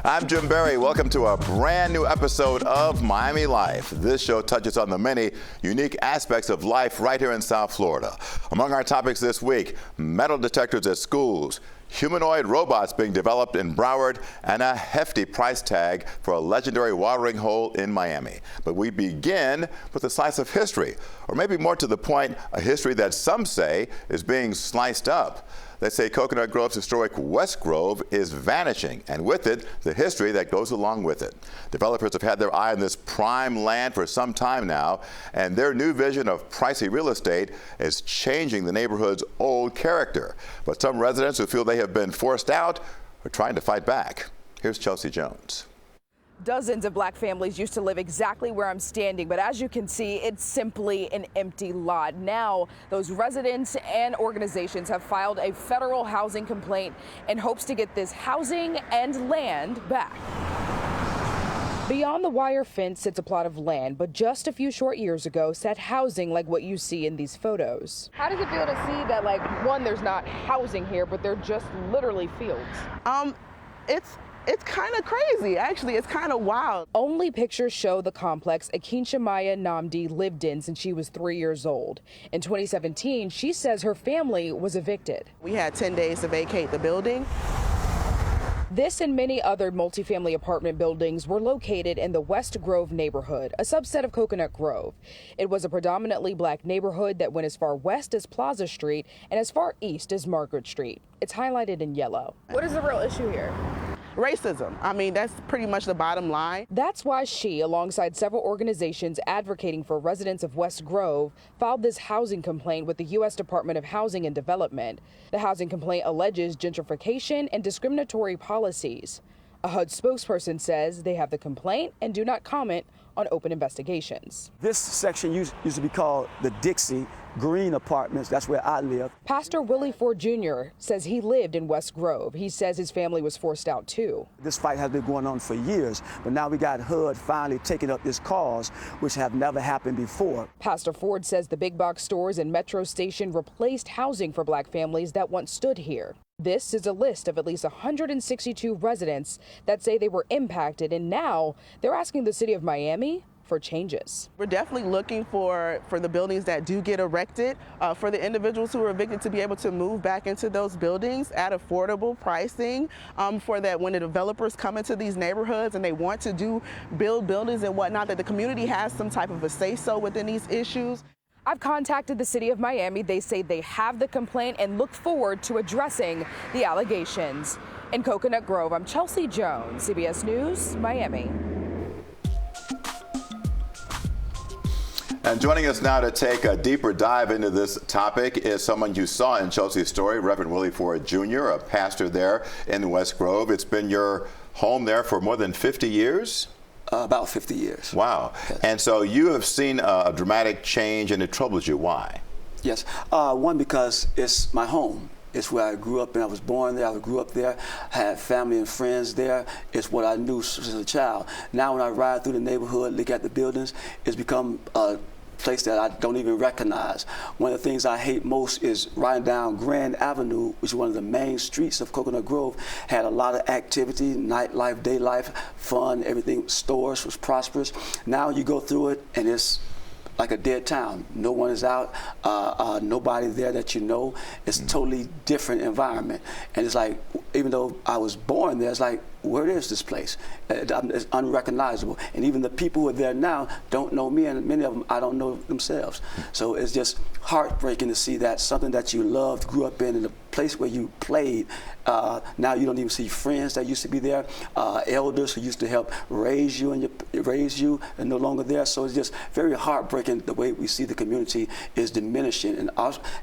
I'm Jim Berry. Welcome to a brand new episode of Miami Life. This show touches on the many unique aspects of life right here in South Florida. Among our topics this week, metal detectors at schools, humanoid robots being developed in Broward, and a hefty price tag for a legendary watering hole in Miami. But we begin with a slice of history, or maybe more to the point, a history that some say is being sliced up. They say Coconut Grove's historic West Grove is vanishing, and with it, the history that goes along with it. Developers have had their eye on this prime land for some time now, and their new vision of pricey real estate is changing the neighborhood's old character. But some residents who feel they have been forced out are trying to fight back. Here's Chelsea Jones. Dozens of black families used to live exactly where I'm standing, but as you can see, it's simply an empty lot. Now, those residents and organizations have filed a federal housing complaint in hopes to get this housing and land back. Beyond the wire fence sits a plot of land, but just a few short years ago sat housing like what you see in these photos. How does it feel to see that, like, one, there's not housing here, but they're just literally fields? It's kind of crazy, actually. It's kind of wild. Only pictures show the complex Akincha Maya Namdi lived in since she was 3 years old. In 2017, she says her family was evicted. We had 10 days to vacate the building. This and many other multifamily apartment buildings were located in the West Grove neighborhood, a subset of Coconut Grove. It was a predominantly black neighborhood that went as far west as Plaza Street and as far east as Margaret Street. It's highlighted in yellow. What is the real issue here? Racism. I mean, that's pretty much the bottom line. That's why she, alongside several organizations advocating for residents of West Grove, filed this housing complaint with the U.S. Department of Housing and Development. The housing complaint alleges gentrification and discriminatory policies. A HUD spokesperson says they have the complaint and do not comment on open investigations. This section used to be called the Dixie Green Apartments. That's where I live. Pastor Willie Ford Jr. says he lived in West Grove. He says his family was forced out too. This fight has been going on for years, but now we got HUD finally taking up this cause, which have never happened before. Pastor Ford says the big box stores and Metro Station replaced housing for black families that once stood here. This is a list of at least 162 residents that say they were impacted, and now they're asking the city of Miami for changes. We're definitely looking for the buildings that do get erected, for the individuals who are evicted to be able to move back into those buildings at affordable pricing, for that when the developers come into these neighborhoods and they want to build buildings and whatnot, that the community has some type of a say-so within these issues. I've contacted the city of Miami. They say they have the complaint and look forward to addressing the allegations. In Coconut Grove, I'm Chelsea Jones, CBS News, Miami. And joining us now to take a deeper dive into this topic is someone you saw in Chelsea's story, Reverend Willie Ford Jr., a pastor there in West Grove. It's been your home there for more than 50 years? About 50 years. Wow. Yes. And so you have seen a dramatic change, and it troubles you. Why? Yes. One, because it's my home. It's where I grew up and I was born there. I grew up there, had family and friends there. It's what I knew as a child. Now when I ride through the neighborhood, look at the buildings, it's become a place that I don't even recognize. One of the things I hate most is riding down Grand Avenue, which is one of the main streets of Coconut Grove, had a lot of activity, nightlife, day life, fun, everything, stores was prosperous. Now you go through it and it's like a dead town. No one is out, nobody there that you know. It's a totally different environment. And it's like, even though I was born there, it's like, where is this place? It's unrecognizable. And even the people who are there now don't know me, and many of them, I don't know themselves. So it's just heartbreaking to see that something that you loved, grew up in a place where you played, now you don't even see friends that used to be there, elders who used to help raise you are no longer there. So it's just very heartbreaking the way we see the community is diminishing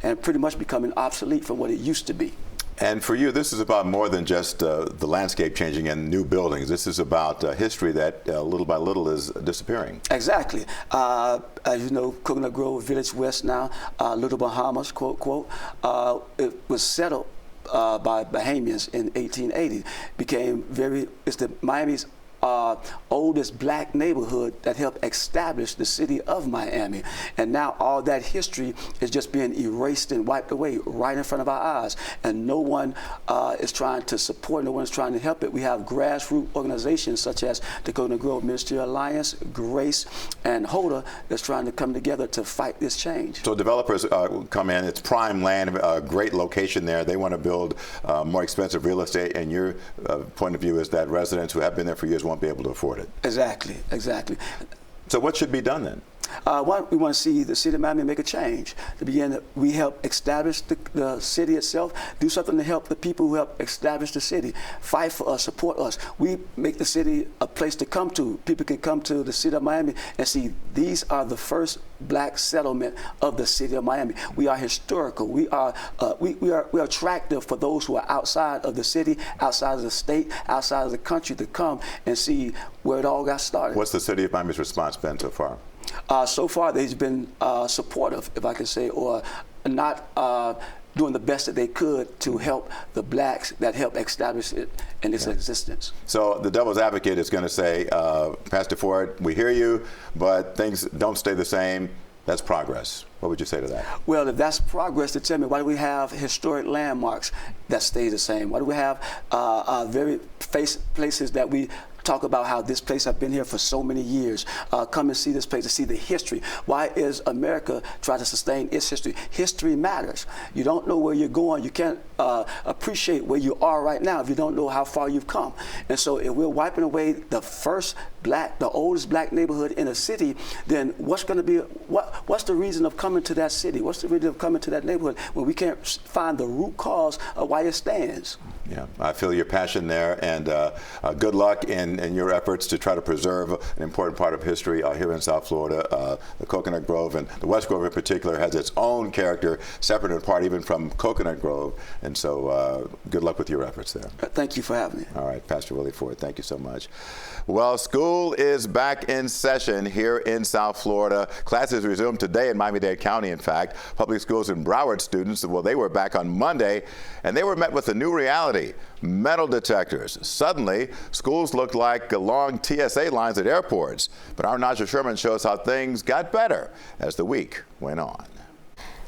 and pretty much becoming obsolete from what it used to be. And for you, this is about more than just the landscape changing and new buildings. This is about history that little by little is disappearing. Exactly. As you know, Coconut Grove, Village West now, Little Bahamas, quote, quote, it was settled by Bahamians in 1880. Became it's the Miami's oldest black neighborhood that helped establish the city of Miami. And now all that history is just being erased and wiped away right in front of our eyes. And no one is trying to support, no one is trying to help it. We have grassroots organizations such as the Coconut Grove Ministry Alliance, Grace, and HODA that's trying to come together to fight this change. So developers come in, it's prime land, a great location there. They want to build more expensive real estate, and your point of view is that residents who have been there for years won't be able to afford it. Exactly, exactly. So what should be done then? We want to see the city of Miami make a change. To begin, we help establish the city itself, do something to help the people who help establish the city, fight for us, support us. We make the city a place to come to. People can come to the city of Miami and see these are the first black settlement of the city of Miami. We are historical. We are attractive for those who are outside of the city, outside of the state, outside of the country to come and see where it all got started. What's the city of Miami's response been so far? So far, they've been supportive, if I can say, or not doing the best that they could to help the blacks that helped establish it in its existence. So the devil's advocate is going to say, Pastor Ford, we hear you, but things don't stay the same. That's progress. What would you say to that? Well, if that's progress, then tell me, why do we have historic landmarks that stay the same? Why do we have very places that we talk about how this place has been here for so many years? Come and see this place to see the history. Why is America trying to sustain its history? History matters. You don't know where you're going. You can't appreciate where you are right now if you don't know how far you've come. And so if we're wiping away the oldest black neighborhood in a city, then what's going to be, what's the reason of coming to that city? What's the reason of coming to that neighborhood when we can't find the root cause of why it stands? Yeah, I feel your passion there, and good luck in your efforts to try to preserve an important part of history here in South Florida. The Coconut Grove, and the West Grove in particular, has its own character, separate and apart even from Coconut Grove, and so good luck with your efforts there. Thank you for having me. All right, Pastor Willie Ford, thank you so much. Well, school is back in session here in South Florida. Classes resumed today in Miami-Dade County, in fact. Public schools and Broward students, well, they were back on Monday, and they were met with a new reality: metal detectors. Suddenly, schools looked like long TSA lines at airports. But our Naja Sherman shows how things got better as the week went on.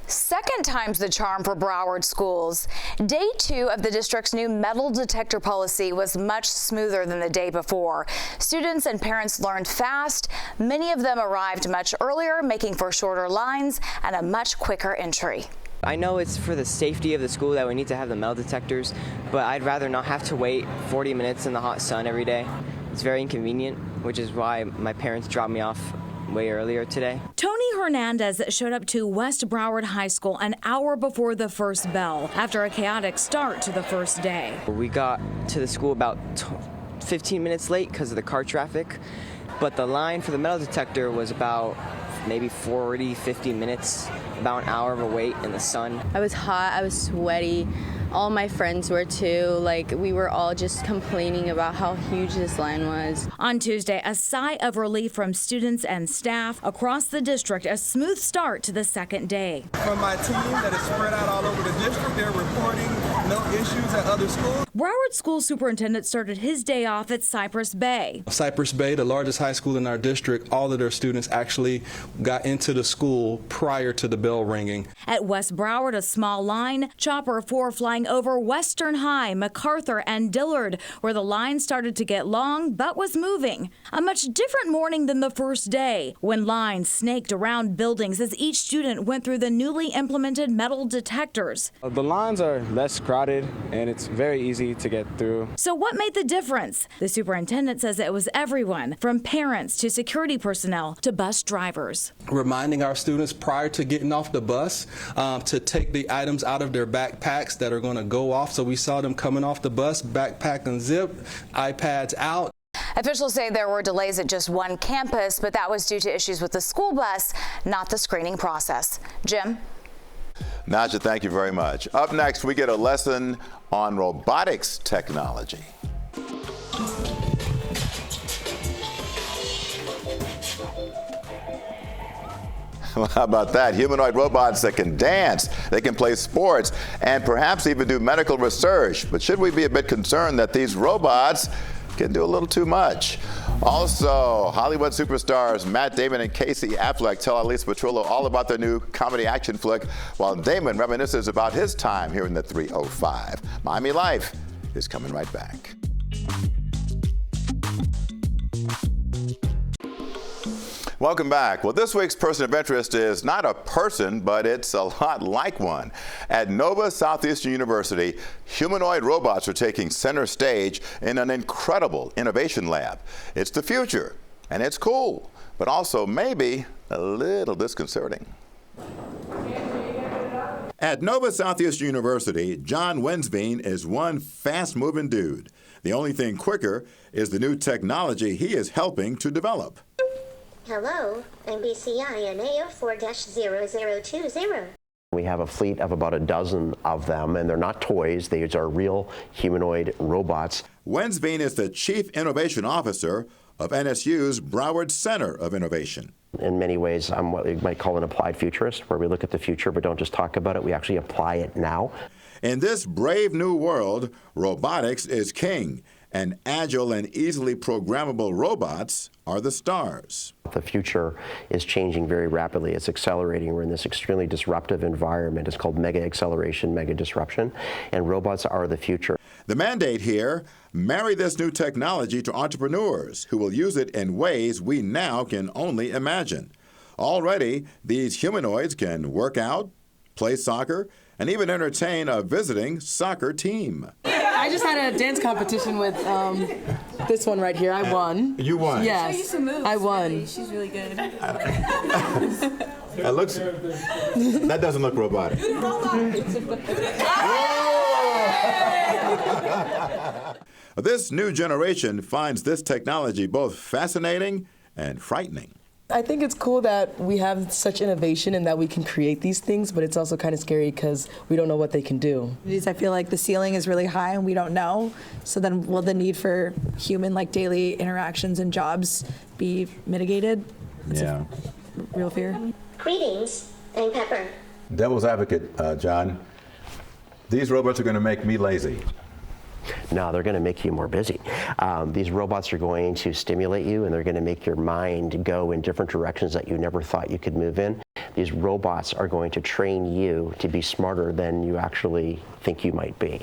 Second time's the charm for Broward Schools. Day 2 of the district's new metal detector policy was much smoother than the day before. Students and parents learned fast. Many of them arrived much earlier, making for shorter lines and a much quicker entry. I know it's for the safety of the school that we need to have the metal detectors, but I'd rather not have to wait 40 minutes in the hot sun every day. It's very inconvenient, which is why my parents dropped me off way earlier today. Tony Hernandez showed up to West Broward High School an hour before the first bell after a chaotic start to the first day. We got to the school about 15 minutes late because of the car traffic, but the line for the metal detector was about maybe 40, 50 minutes, about an hour of a wait in the sun. I was hot, I was sweaty. All my friends were too. Like, we were all just complaining about how huge this line was. On Tuesday, a sigh of relief from students and staff across the district, a smooth start to the second day. From my team that is spread out all over the district, they're reporting no issues at other schools. Broward School Superintendent started his day off at Cypress Bay. Cypress Bay, the largest high school in our district, all of their students actually got into the school prior to the bell ringing. At West Broward, a small line, Chopper 4 flying over Western High, MacArthur, and Dillard, where the line started to get long but was moving. A much different morning than the first day, when lines snaked around buildings as each student went through the newly implemented metal detectors. The lines are less crowded and it's very easy to get through. So what made the difference? The superintendent says it was everyone, from parents to security personnel to bus drivers. Reminding our students prior to getting off the bus to take the items out of their backpacks that are going to go off. So we saw them coming off the bus, backpack unzipped, iPads out. Officials say there were delays at just one campus, but that was due to issues with the school bus, not the screening process. Jim? Naja, thank you very much. Up next, we get a lesson on robotics technology. How about that? Humanoid robots that can dance, they can play sports, and perhaps even do medical research. But should we be a bit concerned that these robots can do a little too much. Also, Hollywood superstars Matt Damon and Casey Affleck tell Elise Petrillo all about their new comedy action flick, while Damon reminisces about his time here in the 305. Miami Life is coming right back. Welcome back. Well, this week's person of interest is not a person, but it's a lot like one. At Nova Southeastern University, humanoid robots are taking center stage in an incredible innovation lab. It's the future, and it's cool, but also maybe a little disconcerting. At Nova Southeastern University, John Wensveen is one fast-moving dude. The only thing quicker is the new technology he is helping to develop. Hello, I'm BCINA 4-0020. We have a fleet of about a dozen of them, and they're not toys. These are real humanoid robots. Wensveen is the Chief Innovation Officer of NSU's Broward Center of Innovation. In many ways, I'm what you might call an applied futurist, where we look at the future but don't just talk about it, we actually apply it now. In this brave new world, robotics is king, and agile and easily programmable robots are the stars. The future is changing very rapidly. It's accelerating. We're in this extremely disruptive environment. It's called mega acceleration, mega disruption, and robots are the future. The mandate here, marry this new technology to entrepreneurs who will use it in ways we now can only imagine. Already, these humanoids can work out, play soccer, and even entertain a visiting soccer team. I just had a dance competition with this one right here. I won. You won? Yes, I won. She's really good. That looks. That doesn't look robotic. This new generation finds this technology both fascinating and frightening. I think it's cool that we have such innovation and that we can create these things, but it's also kind of scary because we don't know what they can do. I feel like the ceiling is really high and we don't know. So then will the need for human like daily interactions and jobs be mitigated? That's a real fear. Greetings, I'm Pepper. Devil's advocate, John. These robots are going to make me lazy. No, they're going to make you more busy. These robots are going to stimulate you, and they're going to make your mind go in different directions that you never thought you could move in. These robots are going to train you to be smarter than you actually think you might be.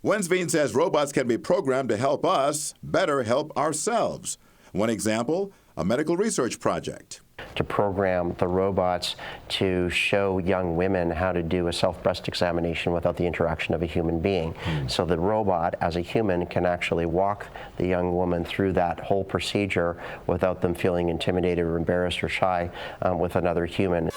Wensveen says robots can be programmed to help us better help ourselves. One example, a medical research project. To program the robots to show young women how to do a self-breast examination without the interaction of a human being. So the robot, as a human, can actually walk the young woman through that whole procedure without them feeling intimidated or embarrassed or shy with another human.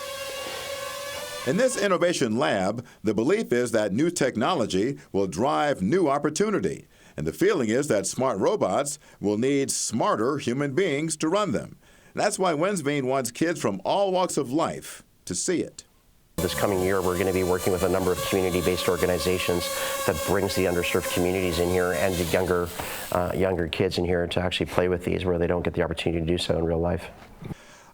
In this innovation lab, the belief is that new technology will drive new opportunity. And the feeling is that smart robots will need smarter human beings to run them. That's why Wensveen wants kids from all walks of life to see it. This coming year, we're going to be working with a number of community-based organizations that brings the underserved communities in here and the younger kids in here to actually play with these where they don't get the opportunity to do so in real life.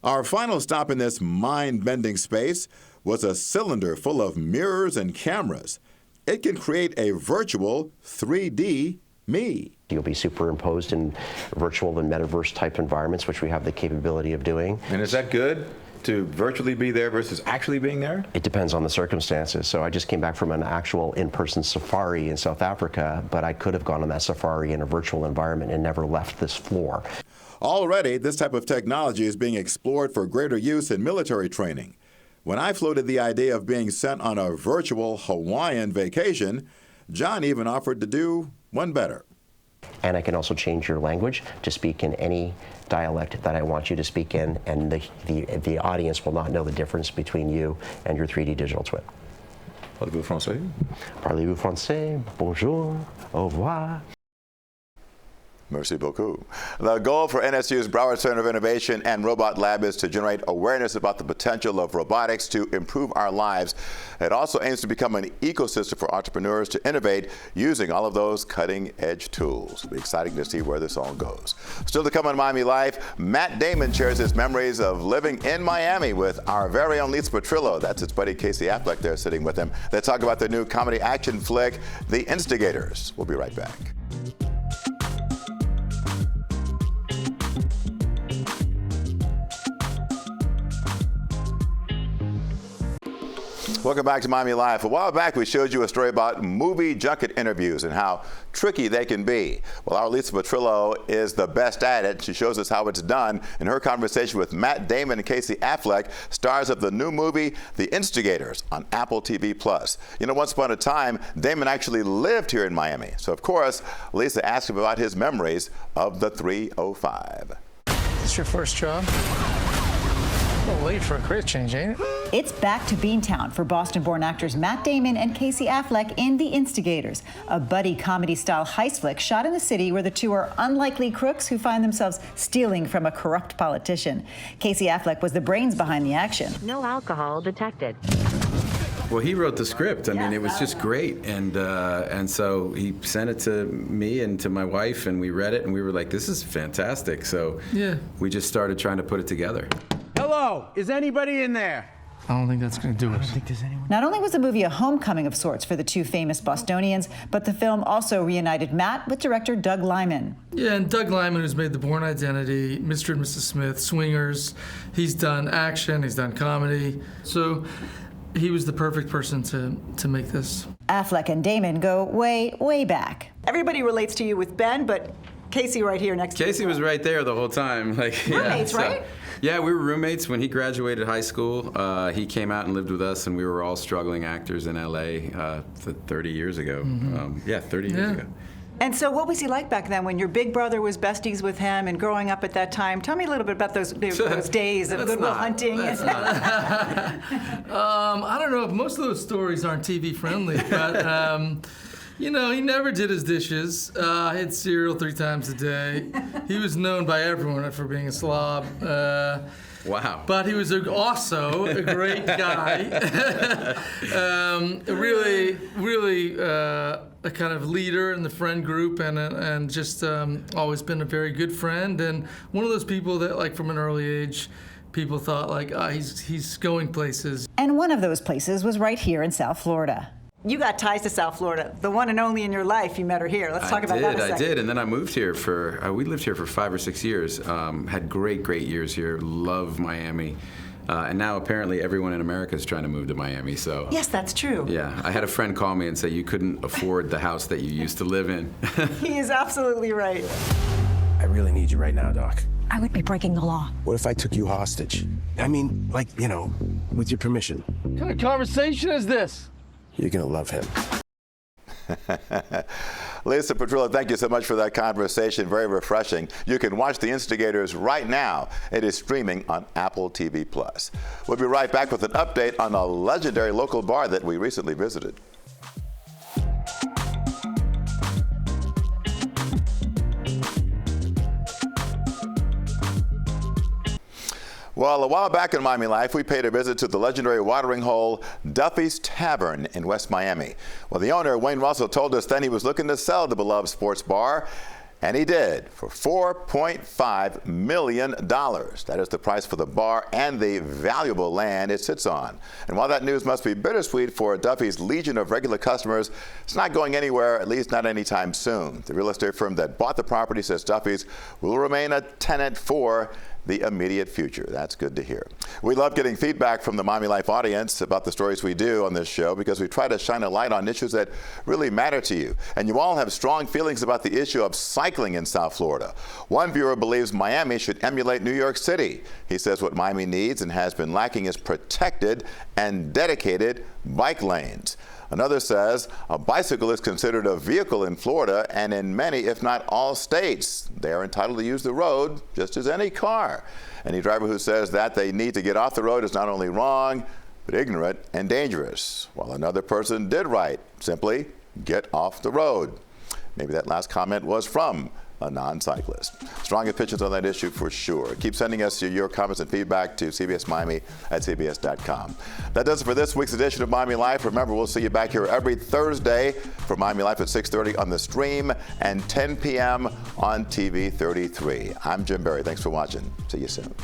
Our final stop in this mind-bending space was a cylinder full of mirrors and cameras. It can create a virtual 3D me. You'll be superimposed in virtual and metaverse type environments, which we have the capability of doing. And is that good, to virtually be there versus actually being there? It depends on the circumstances. So I just came back from an actual in-person safari in South Africa, but I could have gone on that safari in a virtual environment and never left this floor. Already, this type of technology is being explored for greater use in military training. When I floated the idea of being sent on a virtual Hawaiian vacation, John even offered to do one better. And I can also change your language to speak in any dialect that I want you to speak in, and the audience will not know the difference between you and your 3D digital twin. Parlez-vous français? Parlez-vous français? Bonjour. Au revoir. Merci beaucoup. The goal for NSU's Broward Center of Innovation and Robot Lab is to generate awareness about the potential of robotics to improve our lives. It also aims to become an ecosystem for entrepreneurs to innovate using all of those cutting-edge tools. It'll be exciting to see where this all goes. Still to come on Miami Life, Matt Damon shares his memories of living in Miami with our very own Elise Petrillo. That's his buddy Casey Affleck there sitting with him. They talk about their new comedy action flick, The Instigators. We'll be right back. Welcome back to Miami Life. A while back, we showed you a story about movie junket interviews and how tricky they can be. Well, our Lisa Petrillo is the best at it. She shows us how it's done in her conversation with Matt Damon and Casey Affleck, stars of the new movie, The Instigators, on Apple TV+. You know, once upon a time, Damon actually lived here in Miami. So, of course, Lisa asked him about his memories of the 305. Is this your first job? A little late for a career change, ain't it? It's back to Beantown for Boston-born actors Matt Damon and Casey Affleck in The Instigators, a buddy comedy-style heist flick shot in a city where the two are unlikely crooks who find themselves stealing from a corrupt politician. Casey Affleck was the brains behind the action. No alcohol detected. Well, he wrote the script. I mean, it was just great, and so he sent it to me and to my wife, and we read it, and we were like, "This is fantastic." So we just started trying to put it together. Hello, is anybody in there? I don't think that's going to do it. I don't think there's anyone. Not only was the movie a homecoming of sorts for the two famous Bostonians, but the film also reunited Matt with director Doug Liman. Yeah, and Doug Liman, who's made The Bourne Identity, Mr. and Mrs. Smith, Swingers. He's done action, he's done comedy. So he was the perfect person to make this. Affleck and Damon go way, way back. Everybody relates to you with Ben, but Casey right here next to you. Casey was right there the whole time. Roommates, right? Yeah, we were roommates when he graduated high school. He came out and lived with us, and we were all struggling actors in L.A. 30 years ago. 30 years ago. And so what was he like back then when your big brother was besties with him and growing up at that time? Tell me a little bit about those days of Good Will Hunting. I don't know if most of those stories aren't TV friendly, but you know, he never did his dishes. Had cereal 3 times a day. He was known by everyone for being a slob. Wow. But he was also a great guy. Really a kind of leader in the friend group and just always been a very good friend. And one of those people that, like, from an early age, people thought, like, he's going places. And one of those places was right here in South Florida. You got ties to South Florida. The one and only in your life, you met her here. Let's talk about that a second. I did, and then I moved here we lived here for 5 or 6 years. Had great years here. Love Miami. And now apparently everyone in America is trying to move to Miami, so. Yes, that's true. Yeah, I had a friend call me and say you couldn't afford the house that you used to live in. He is absolutely right. I really need you right now, Doc. I would be breaking the law. What if I took you hostage? I mean, like, you know, with your permission. What kind of conversation is this? You're gonna love him. Lisa Petrillo, thank you so much for that conversation. Very refreshing. You can watch The Instigators right now. It is streaming on Apple TV+. We'll be right back with an update on a legendary local bar that we recently visited. Well, a while back in Miami Life, we paid a visit to the legendary watering hole Duffys Tavern in West Miami. Well, the owner, Wayne Russell, told us then he was looking to sell the beloved sports bar, and he did, for $4.5 million. That is the price for the bar and the valuable land it sits on. And while that news must be bittersweet for Duffy's legion of regular customers, it's not going anywhere, at least not anytime soon. The real estate firm that bought the property says Duffy's will remain a tenant for the immediate future. That's good to hear. We love getting feedback from the Miami Life audience about the stories we do on this show because we try to shine a light on issues that really matter to you. And you all have strong feelings about the issue of cycling in South Florida. One viewer believes Miami should emulate New York City. He says what Miami needs and has been lacking is protected and dedicated bike lanes. Another says a bicycle is considered a vehicle in Florida and in many, if not all states. They are entitled to use the road just as any car. Any driver who says that they need to get off the road is not only wrong, but ignorant and dangerous. While another person did write, simply get off the road. Maybe that last comment was from a non-cyclist. Strong opinions on that issue for sure. Keep sending us your comments and feedback to cbsmiami@cbs.com. That does it for this week's edition of Miami Life. Remember, we'll see you back here every Thursday for Miami Life at 6:30 on the stream and 10 p.m. on TV 33. I'm Jim Berry. Thanks for watching. See you soon.